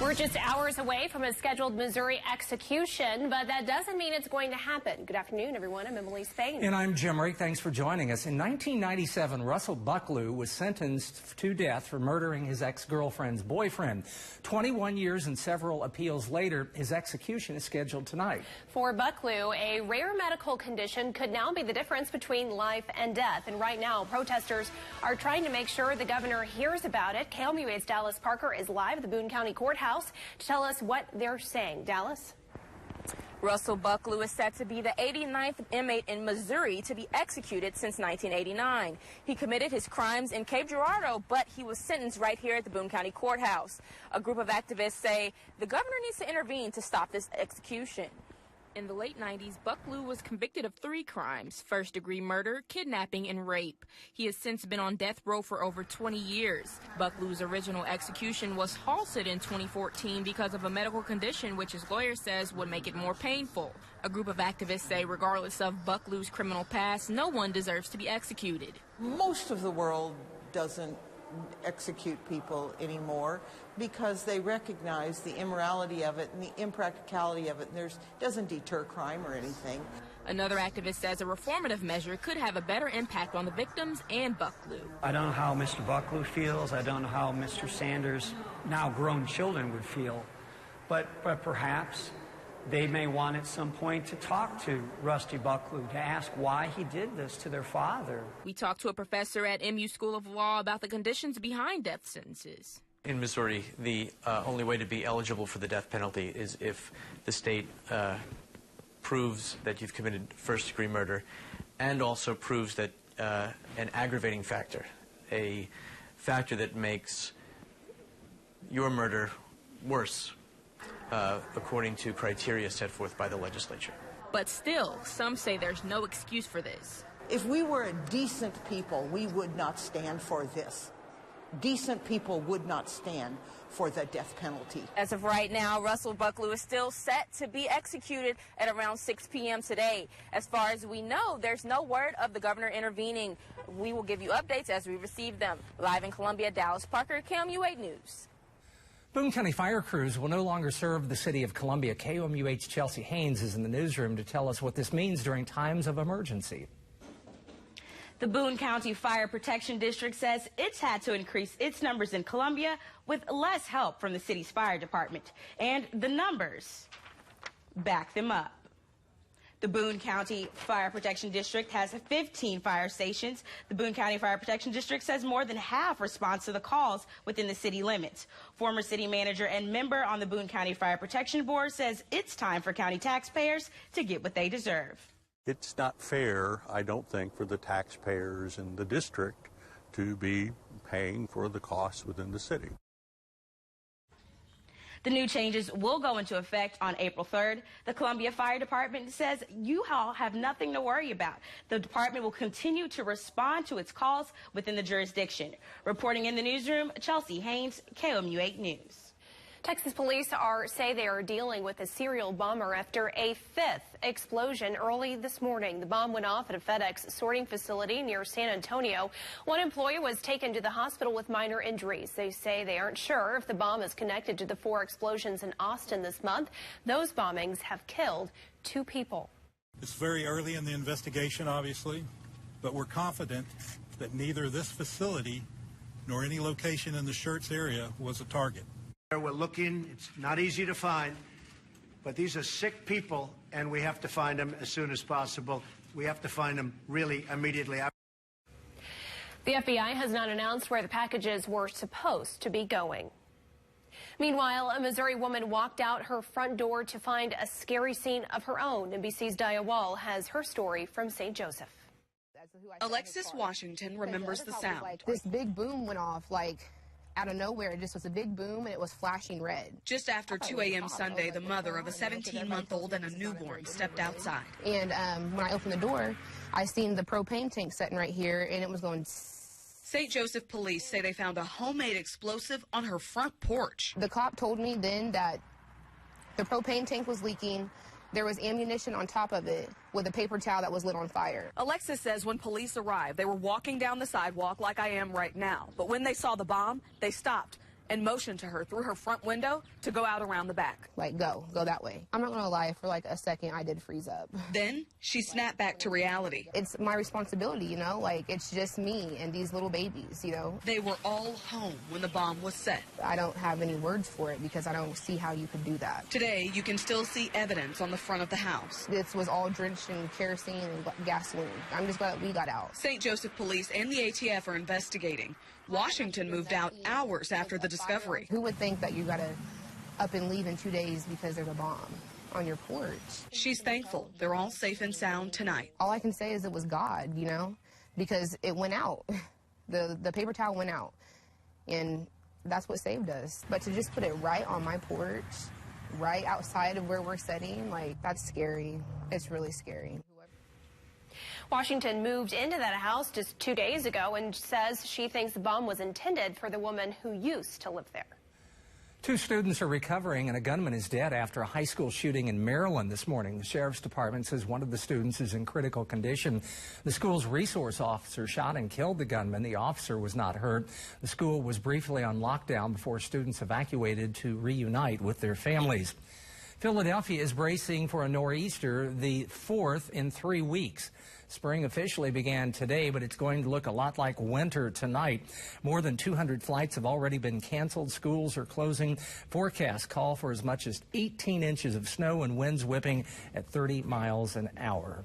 We're just hours away from a scheduled Missouri execution, but that doesn't mean it's going to happen. Good afternoon, everyone. I'm Emily Spain. And I'm Jim Rick. Thanks for joining us. In 1997, Russell Bucklew was sentenced to death for murdering his ex-girlfriend's boyfriend. 21 years and several appeals later, his execution is scheduled tonight. For Bucklew, a rare medical condition could now be the difference between life and death. And right now, protesters are trying to make sure the governor hears about it. KOMU 8's Dallas Parker is live at the Boone County Courthouse to tell us what they're saying. Dallas? Russell Bucklew is set to be the 89th inmate in Missouri to be executed since 1989. He committed his crimes in Cape Girardeau, but he was sentenced right here at the Boone County Courthouse. A group of activists say the governor needs to intervene to stop this execution. In the late 90s, Bucklew was convicted of 3 crimes: first-degree murder, kidnapping, and rape. He has since been on death row for over 20 years. Bucklew's original execution was halted in 2014 because of a medical condition which his lawyer says would make it more painful. A group of activists say regardless of Bucklew's criminal past, no one deserves to be executed. Most of the world doesn't execute people anymore because they recognize the immorality of it and the impracticality of it, and it doesn't deter crime or anything. Another activist says a reformative measure could have a better impact on the victims and Bucklew. I don't know how Mr. Bucklew feels. I don't know how Mr. Sanders' now grown children would feel, but perhaps they may want at some point to talk to Rusty Bucklew to ask why he did this to their father. We talked to a professor at MU School of Law about the conditions behind death sentences. In Missouri, the only way to be eligible for the death penalty is if the state proves that you've committed first-degree murder and also proves that an aggravating factor, a factor that makes your murder worse, according to criteria set forth by the legislature. But still, some say there's no excuse for this. If we were a decent people, we would not stand for this. Decent people would not stand for the death penalty. As of right now, Russell Bucklew is still set to be executed at around 6 p.m. today. As far as we know, there's no word of the governor intervening. We will give you updates as we receive them. Live in Columbia, Dallas Parker, KOMU 8 News. Boone County fire crews will no longer serve the city of Columbia. KOMU-8's Chelsea Haynes is in the newsroom to tell us what this means during times of emergency. The Boone County Fire Protection District says it's had to increase its numbers in Columbia with less help from the city's fire department. And the numbers back them up. The Boone County Fire Protection District has 15 fire stations. The Boone County Fire Protection District says more than half responds to the calls within the city limits. Former city manager and member on the Boone County Fire Protection Board says it's time for county taxpayers to get what they deserve. It's not fair, I don't think, for the taxpayers in the district to be paying for the costs within the city. The new changes will go into effect on April 3rd. The Columbia Fire Department says you all have nothing to worry about. The department will continue to respond to its calls within the jurisdiction. Reporting in the newsroom, Chelsea Haynes, KOMU 8 News. Texas police say they are dealing with a serial bomber after a 5th explosion early this morning. The bomb went off at a FedEx sorting facility near San Antonio. One employee was taken to the hospital with minor injuries. They say they aren't sure if the bomb is connected to the 4 explosions in Austin this month. Those bombings have killed 2 people. It's very early in the investigation, obviously, but we're confident that neither this facility nor any location in the Schertz area was a target. We're looking. It's not easy to find, but these are sick people, and we have to find them as soon as possible. We have to find them really immediately. The FBI has not announced where the packages were supposed to be going. Meanwhile, a Missouri woman walked out her front door to find a scary scene of her own. NBC's Dia Wall has her story from St. Joseph. Alexis Washington remembers the sound. This big boom went off out of nowhere. It just was a big boom, and it was flashing red. Just after 2 a.m. Sunday, the mother of a 17-month-old and a newborn stepped outside. And when I opened the door, I seen the propane tank sitting right here, and it was going... St. Joseph police say they found a homemade explosive on her front porch. The cop told me then that the propane tank was leaking. There was ammunition on top of it with a paper towel that was lit on fire. Alexis says when police arrived, they were walking down the sidewalk like I am right now. But when they saw the bomb, they stopped and motioned to her through her front window to go out around the back. Like, go that way. I'm not gonna lie, for like a second I did freeze up. Then she snapped back to reality. It's my responsibility, you know, like it's just me and these little babies, you know. They were all home when the bomb was set. I don't have any words for it because I don't see how you could do that. Today, you can still see evidence on the front of the house. This was all drenched in kerosene and gasoline. I'm just glad we got out. St. Joseph Police and the ATF are investigating. Washington moved out hours after the discovery. Who would think that you gotta up and leave in 2 days because there's a bomb on your porch? She's thankful they're all safe and sound tonight. All I can say is it was God, you know, because it went out. The paper towel went out, and that's what saved us. But to just put it right on my porch, right outside of where we're sitting, like, that's scary. It's really scary. Washington moved into that house just 2 days ago and says she thinks the bomb was intended for the woman who used to live there. 2 students are recovering and a gunman is dead after a high school shooting in Maryland this morning. The sheriff's department says one of the students is in critical condition. The school's resource officer shot and killed the gunman. The officer was not hurt. The school was briefly on lockdown before students evacuated to reunite with their families. Philadelphia is bracing for a nor'easter, the 4th in 3 weeks. Spring officially began today, but it's going to look a lot like winter tonight. More than 200 flights have already been canceled. Schools are closing. Forecasts call for as much as 18 inches of snow and winds whipping at 30 miles an hour.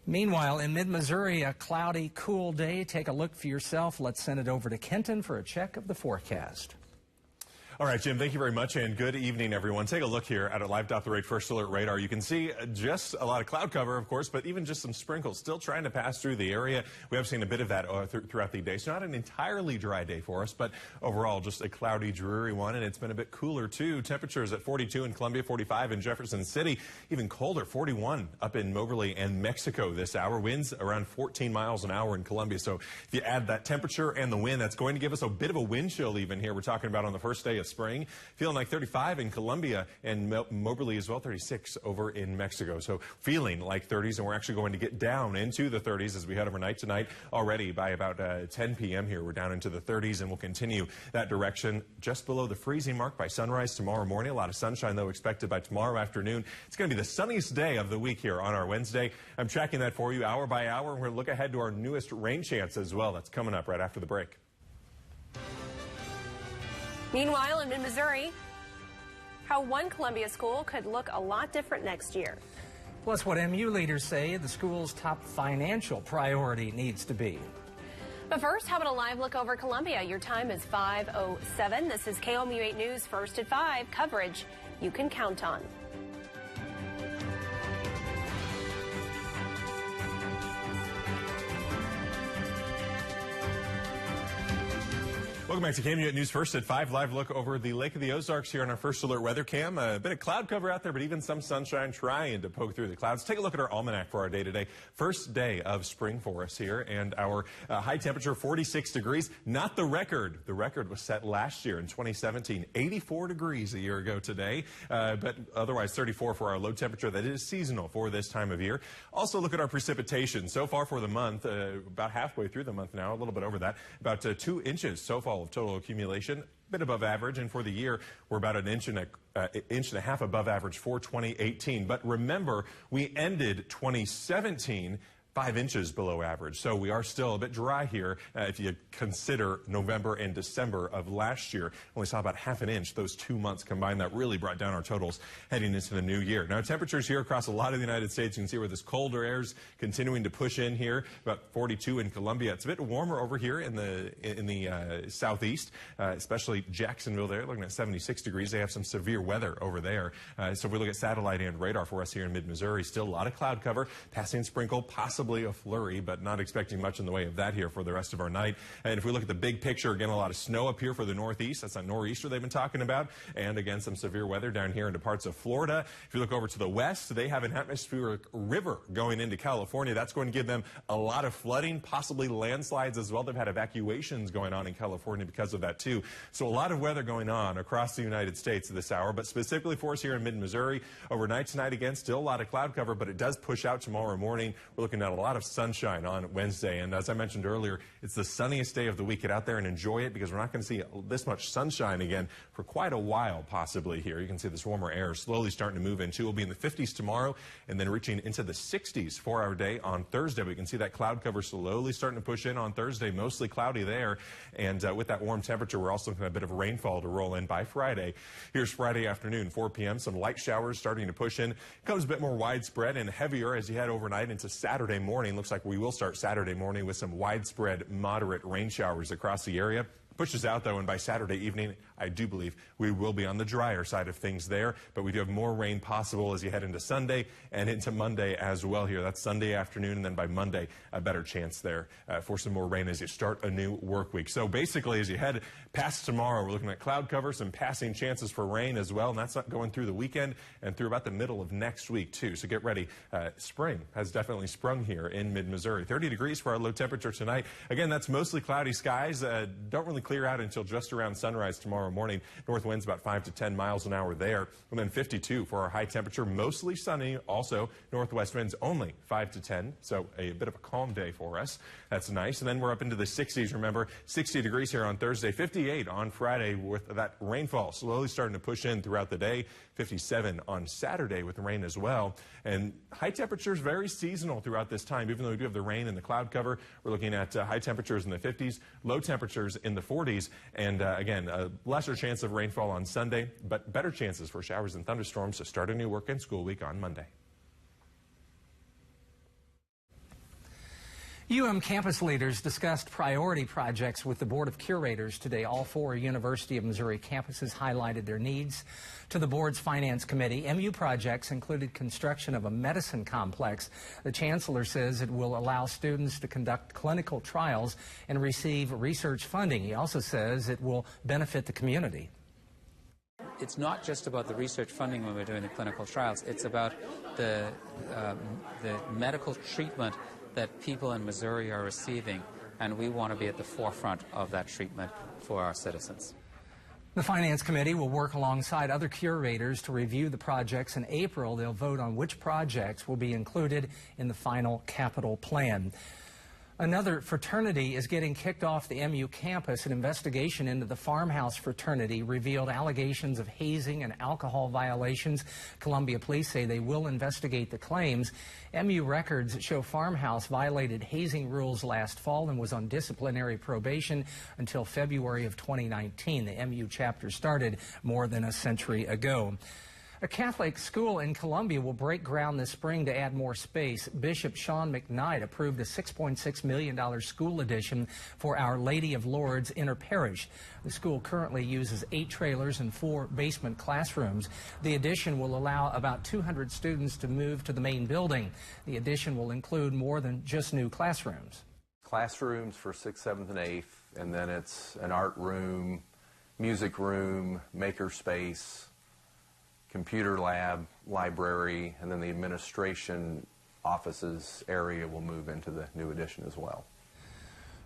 Meanwhile, in mid-Missouri, a cloudy, cool day. Take a look for yourself. Let's send it over to Kenton for a check of the forecast. All right, Jim, thank you very much, and good evening, everyone. Take a look here at our live.the-rate First Alert radar. You can see just a lot of cloud cover, of course, but even just some sprinkles still trying to pass through the area. We have seen a bit of that throughout the day, so not an entirely dry day for us, but overall just a cloudy, dreary one, and it's been a bit cooler, too. Temperatures at 42 in Columbia, 45 in Jefferson City, even colder, 41 up in Moberly and Mexico this hour. Winds around 14 miles an hour in Columbia, so if you add that temperature and the wind, that's going to give us a bit of a wind chill even here. We're talking about on the first day of spring. Feeling like 35 in Columbia and Moberly as well, 36 over in Mexico. So feeling like 30s, and we're actually going to get down into the 30s as we head overnight tonight. Already by about 10 p.m. here, we're down into the 30s, and we'll continue that direction just below the freezing mark by sunrise tomorrow morning. A lot of sunshine, though, expected by tomorrow afternoon. It's going to be the sunniest day of the week here on our Wednesday. I'm tracking that for you hour by hour, and we're going to look ahead to our newest rain chance as well. That's coming up right after the break. Meanwhile, in mid-Missouri, how one Columbia school could look a lot different next year. Plus what MU leaders say the school's top financial priority needs to be. But first, how about a live look over Columbia? Your time is 5:07. This is KOMU 8 News First at 5, coverage you can count on. Welcome back to KOMU News First at 5. Live look over the Lake of the Ozarks here on our First Alert weather cam. A bit of cloud cover out there, but even some sunshine trying to poke through the clouds. Take a look at our almanac for our day today. First day of spring for us here, and our high temperature 46 degrees. Not the record. The record was set last year in 2017, 84 degrees a year ago today, but otherwise 34 for our low temperature. That is seasonal for this time of year. Also look at our precipitation. So far for the month, about halfway through the month now, a little bit over that, about 2 inches so far of total accumulation, a bit above average, and for the year we're about an inch and a half above average for 2018. But remember, we ended 2017 5 inches below average. So we are still a bit dry here if you consider November and December of last year. Only saw about half an inch those 2 months combined. That really brought down our totals heading into the new year. Now temperatures here across a lot of the United States, you can see where this colder air is continuing to push in here. About 42 in Columbia. It's a bit warmer over here in the southeast, especially Jacksonville there, looking at 76 degrees. They have some severe weather over there. So if we look at satellite and radar for us here in mid-Missouri, still a lot of cloud cover, passing sprinkle, possibly a flurry, but not expecting much in the way of that here for the rest of our night. And if we look at the big picture, again, a lot of snow up here for the northeast. That's that nor'easter they've been talking about. And again, some severe weather down here into parts of Florida. If you look over to the west, they have an atmospheric river going into California. That's going to give them a lot of flooding, possibly landslides as well. They've had evacuations going on in California because of that too. So a lot of weather going on across the United States this hour, but specifically for us here in mid-Missouri. Overnight tonight, again, still a lot of cloud cover, but it does push out tomorrow morning. We're looking at out a lot of sunshine on Wednesday. And as I mentioned earlier, it's the sunniest day of the week. Get out there and enjoy it because we're not going to see this much sunshine again for quite a while, possibly here. You can see this warmer air slowly starting to move in, too. We'll be in the 50s tomorrow and then reaching into the 60s for our day on Thursday. We can see that cloud cover slowly starting to push in on Thursday, mostly cloudy there. And with that warm temperature, we're also looking at a bit of rainfall to roll in by Friday. Here's Friday afternoon, 4 p.m. Some light showers starting to push in. Comes a bit more widespread and heavier as you head overnight into Saturday morning. Looks like we will start Saturday morning with some widespread moderate rain showers across the area. Pushes out, though, and by Saturday evening, I do believe we will be on the drier side of things there, but we do have more rain possible as you head into Sunday and into Monday as well here. That's Sunday afternoon, and then by Monday, a better chance there for some more rain as you start a new work week. So basically, as you head past tomorrow, we're looking at cloud cover, some passing chances for rain as well, and that's not going through the weekend and through about the middle of next week, too. So get ready. Spring has definitely sprung here in mid-Missouri. 30 degrees for our low temperature tonight. Again, that's mostly cloudy skies. Don't really clear out until just around sunrise tomorrow morning. North winds about 5 to 10 miles an hour there. And then 52 for our high temperature, mostly sunny. Also, northwest winds only 5 to 10. So a bit of a calm day for us. That's nice. And then we're up into the 60s. Remember, 60 degrees here on Thursday, 58 on Friday with that rainfall slowly starting to push in throughout the day. 57 on Saturday with rain as well. And high temperatures very seasonal throughout this time. Even though we do have the rain and the cloud cover, we're looking at high temperatures in the 50s, low temperatures in the 40s. And again, a lesser chance of rainfall on Sunday, but better chances for showers and thunderstorms to start a new work and school week on Monday. campus leaders discussed priority projects with the Board of Curators today. All 4 University of Missouri campuses highlighted their needs to the board's finance committee. MU projects included construction of a medicine complex. The chancellor says it will allow students to conduct clinical trials and receive research funding. He also says it will benefit the community. It's not just about the research funding when we're doing the clinical trials. It's about the medical treatment that people in Missouri are receiving, and we want to be at the forefront of that treatment for our citizens. The Finance Committee will work alongside other curators to review the projects. In April, they'll vote on which projects will be included in the final capital plan. Another fraternity is getting kicked off the MU campus. An investigation into the Farmhouse fraternity revealed allegations of hazing and alcohol violations. Columbia police say they will investigate the claims. MU records show Farmhouse violated hazing rules last fall and was on disciplinary probation until February of 2019. The MU chapter started more than a century ago. A Catholic school in Columbia will break ground this spring to add more space. Bishop Sean McKnight approved a $6.6 million school addition for Our Lady of Lourdes Interparish. The school currently uses 8 trailers and 4 basement classrooms. The addition will allow about 200 students to move to the main building. The addition will include more than just new classrooms. Classrooms for 6th, 7th, and 8th, and then it's an art room, music room, maker space, computer lab, library, and then the administration offices area will move into the new addition as well.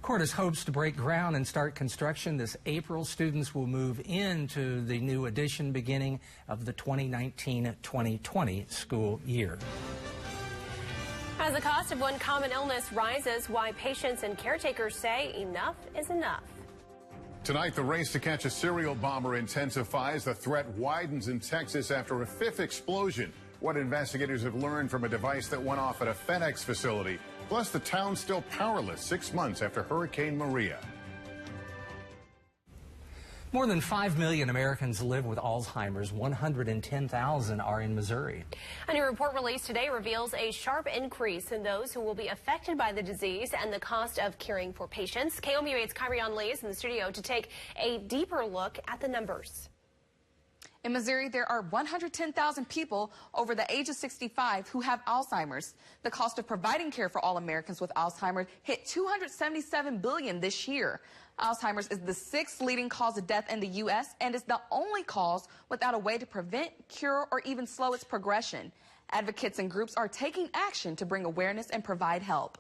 Cordes hopes to break ground and start construction this April. Students will move into the new addition beginning of the 2019-2020 school year. As the cost of one common illness rises, why patients and caretakers say enough is enough. Tonight, the race to catch a serial bomber intensifies. The threat widens in Texas after a 5th explosion. What investigators have learned from a device that went off at a FedEx facility. Plus, the town's still powerless 6 months after Hurricane Maria. More than 5 million Americans live with Alzheimer's. 110,000 are in Missouri. A new report released today reveals a sharp increase in those who will be affected by the disease and the cost of caring for patients. KOMU 8's Kyrion Lee is in the studio to take a deeper look at the numbers. In Missouri, there are 110,000 people over the age of 65 who have Alzheimer's. The cost of providing care for all Americans with Alzheimer's hit $277 billion this year. Alzheimer's is the 6th leading cause of death in the U.S. and is the only cause without a way to prevent, cure, or even slow its progression. Advocates and groups are taking action to bring awareness and provide help.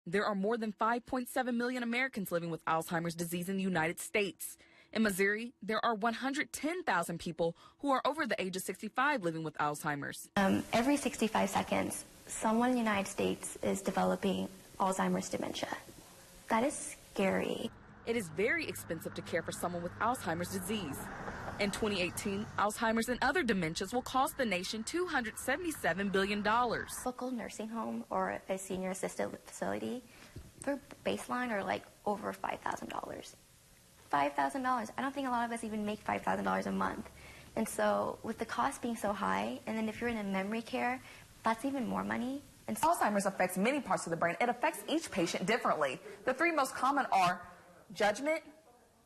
There are more than 5.7 million Americans living with Alzheimer's disease in the United States. In Missouri, there are 110,000 people who are over the age of 65 living with Alzheimer's. Every 65 seconds, someone in the United States is developing Alzheimer's dementia. That is scary. It is very expensive to care for someone with Alzheimer's disease. In 2018, Alzheimer's and other dementias will cost the nation $277 billion. Local nursing home or a senior assisted facility, their baseline are like over $5,000. $5,000. I don't think a lot of us even make $5,000 a month. And so with the cost being so high, and then if you're in a memory care, that's even more money. And Alzheimer's affects many parts of the brain. It affects each patient differently. The three most common are judgment,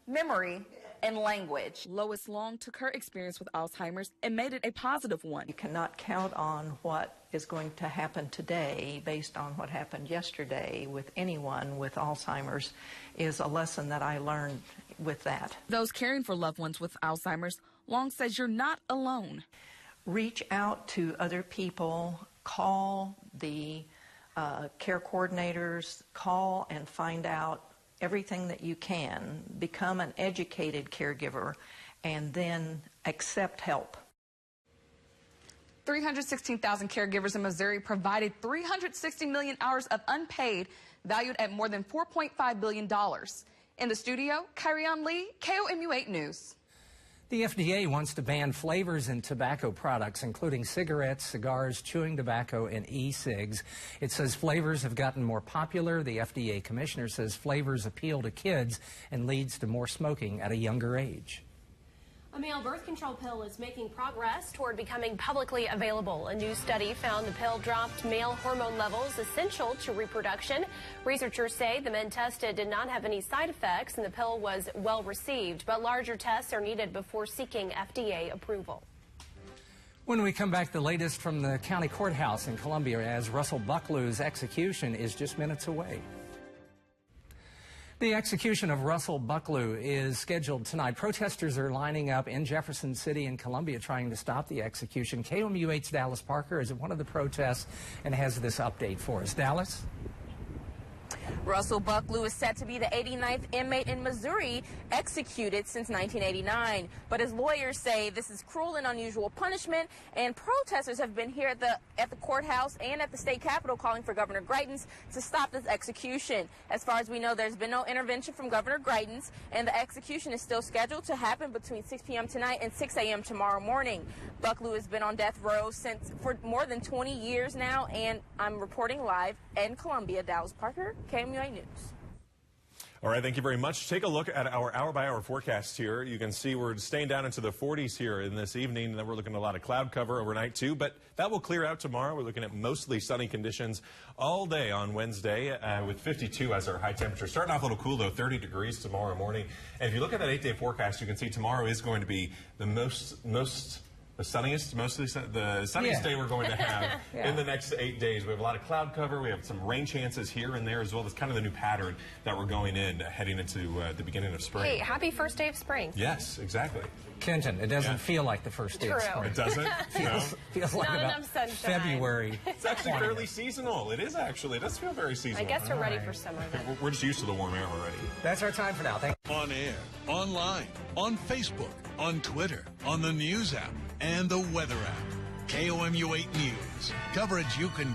memory, and language. Lois Long took her experience with Alzheimer's and made it a positive one. You cannot count on what is going to happen today based on what happened yesterday with anyone with Alzheimer's is a lesson that I learned with that. Those caring for loved ones with Alzheimer's, Long says you're not alone. Reach out to other people, call the care coordinators, call and find out everything that you can, become an educated caregiver, and then accept help. 316,000 caregivers in Missouri provided 360 million hours of unpaid, valued at more than $4.5 billion. In the studio, Kyrian Lee, KOMU 8 News. The FDA wants to ban flavors in tobacco products, including cigarettes, cigars, chewing tobacco, and e-cigs. It says flavors have gotten more popular. The FDA commissioner says flavors appeal to kids and leads to more smoking at a younger age. A male birth control pill is making progress toward becoming publicly available. A new study found the pill dropped male hormone levels essential to reproduction. Researchers say the men tested did not have any side effects and the pill was well received, but larger tests are needed before seeking FDA approval. When we come back, the latest from the county courthouse in Columbia as Russell Bucklew's execution is just minutes away. The execution of Russell Bucklew is scheduled tonight. Protesters are lining up in Jefferson City and Columbia trying to stop the execution. KOMU 8's Dallas Parker is at one of the protests and has this update for us. Dallas? Russell Bucklew is set to be the 89th inmate in Missouri executed since 1989. But his lawyers say this is cruel and unusual punishment, and protesters have been here at the courthouse and at the state capitol calling for Governor Greitens to stop this execution. As far as we know, there's been no intervention from Governor Greitens, and the execution is still scheduled to happen between 6 p.m. tonight and 6 a.m. tomorrow morning. Bucklew has been on death row for more than 20 years now, and I'm reporting live in Columbia. Dallas Parker, KOMU 8 News. All right, thank you very much. Take a look at our hour-by-hour forecast here. You can see we're staying down into the 40s here in this evening, and then we're looking at a lot of cloud cover overnight, too. But that will clear out tomorrow. We're looking at mostly sunny conditions all day on Wednesday with 52 as our high temperature. Starting off a little cool, though, 30 degrees tomorrow morning. And if you look at that 8-day forecast, you can see tomorrow is going to be the the sunniest day we're going to have in the next 8 days. We have a lot of cloud cover. We have some rain chances here and there as well. That's kind of the new pattern that we're going in, heading into the beginning of spring. Hey, happy first day of spring. Yes, exactly. Kenton, it doesn't feel like the first day of spring. It doesn't? feels like Not about enough sunshine. February. It's actually fairly seasonal. It is actually. It does feel very seasonal. I guess we're ready for summer then. We're just used to the warm air already. That's our time for now. Thank you. On air, online, on Facebook, on Twitter, on the News app, and the Weather app. KOMU 8 News. Coverage you can